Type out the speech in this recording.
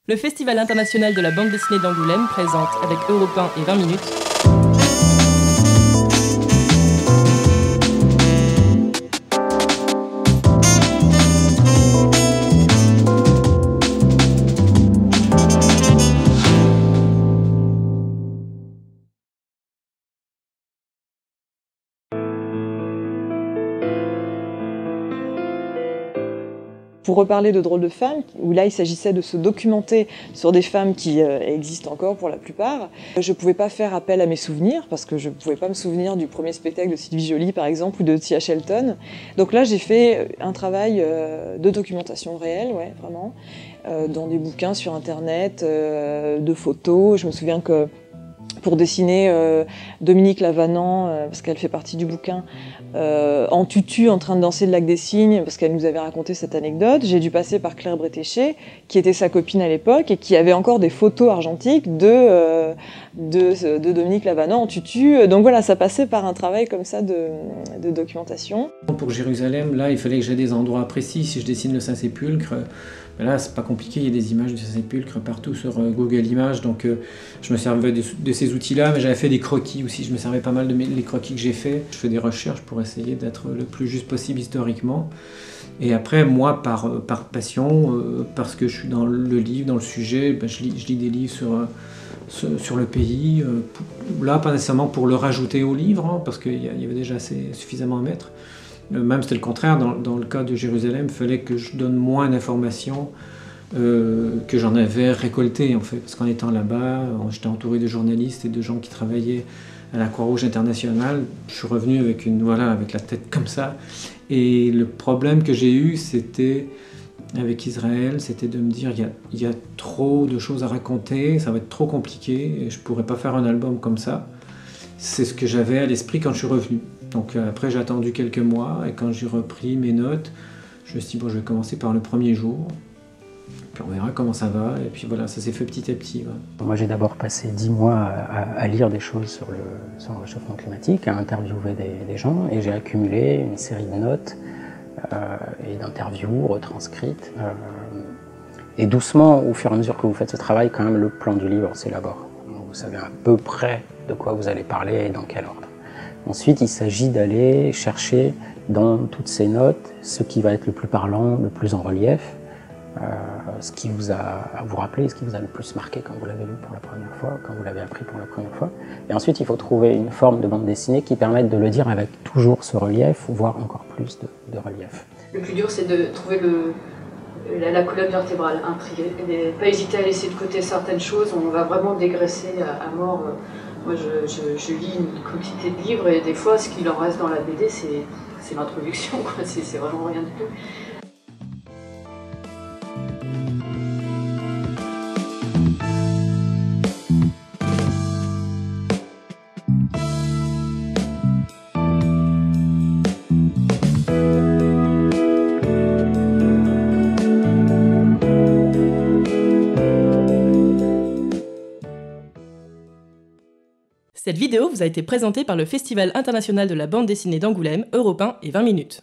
Le Festival international de la bande dessinée d'Angoulême présente, avec Europe 1 et 20 minutes, Pour reparler de Drôles de femmes, où là il s'agissait de se documenter sur des femmes qui existent encore pour la plupart, je ne pouvais pas faire appel à mes souvenirs, parce que je ne pouvais pas me souvenir du premier spectacle de Sylvie Joly par exemple, ou de Tia Shelton. Donc là j'ai fait un travail de documentation réelle, ouais, vraiment, dans des bouquins sur internet, de photos. Je me souviens que pour dessiner Dominique Lavanant, parce qu'elle fait partie du bouquin, en tutu en train de danser le lac des Cygnes, parce qu'elle nous avait raconté cette anecdote. J'ai dû passer par Claire Bretéché, qui était sa copine à l'époque, et qui avait encore des photos argentiques de Dominique Lavanant en tutu. Donc voilà, ça passait par un travail comme ça de documentation. Pour Jérusalem, là, il fallait que j'aie des endroits précis. Si je dessine le Saint-Sépulcre, ben là, c'est pas compliqué, il y a des images du Saint-Sépulcre partout sur Google Images, donc je me servais de ces outils-là, mais j'avais fait des croquis aussi, je me servais pas mal des croquis que j'ai faits. Je fais des recherches pour essayer d'être le plus juste possible historiquement. Et après, moi, par passion, parce que je suis dans le livre, dans le sujet, ben, je lis des livres sur le pays. Là, pas nécessairement pour le rajouter au livre, hein, parce qu'il y avait déjà suffisamment à mettre. Même c'était le contraire, dans le cas de Jérusalem, il fallait que je donne moins d'informations que j'en avais récoltées en fait. Parce qu'en étant là-bas, j'étais entouré de journalistes et de gens qui travaillaient à la Croix-Rouge internationale. Je suis revenu avec la tête comme ça. Et le problème que j'ai eu, c'était avec Israël, c'était de me dire il y a trop de choses à raconter, ça va être trop compliqué et je ne pourrais pas faire un album comme ça. C'est ce que j'avais à l'esprit quand je suis revenu. Donc après j'ai attendu quelques mois et quand j'ai repris mes notes, je me suis dit bon, je vais commencer par le premier jour, puis on verra comment ça va, et puis voilà, ça s'est fait petit à petit. Ouais. Moi j'ai d'abord passé 10 mois à lire des choses sur le réchauffement climatique, à interviewer des gens, et j'ai accumulé une série de notes et d'interviews retranscrites. Et doucement, au fur et à mesure que vous faites ce travail, quand même le plan du livre s'élabore. Vous savez à peu près de quoi vous allez parler et dans quel ordre. Ensuite, il s'agit d'aller chercher dans toutes ces notes ce qui va être le plus parlant, le plus en relief, ce qui vous a à vous rappeler, ce qui vous a le plus marqué quand vous l'avez lu pour la première fois, quand vous l'avez appris pour la première fois. Et ensuite, il faut trouver une forme de bande dessinée qui permette de le dire avec toujours ce relief, voire encore plus de relief. Le plus dur, c'est de trouver la colonne vertébrale, intriguée, et pas hésiter à laisser de côté certaines choses. On va vraiment dégraisser à mort. Moi, je lis une quantité de livres et des fois, ce qu'il en reste dans la BD, c'est l'introduction, c'est vraiment rien du tout. Cette vidéo vous a été présentée par le Festival international de la bande dessinée d'Angoulême, Europe 1 et 20 minutes.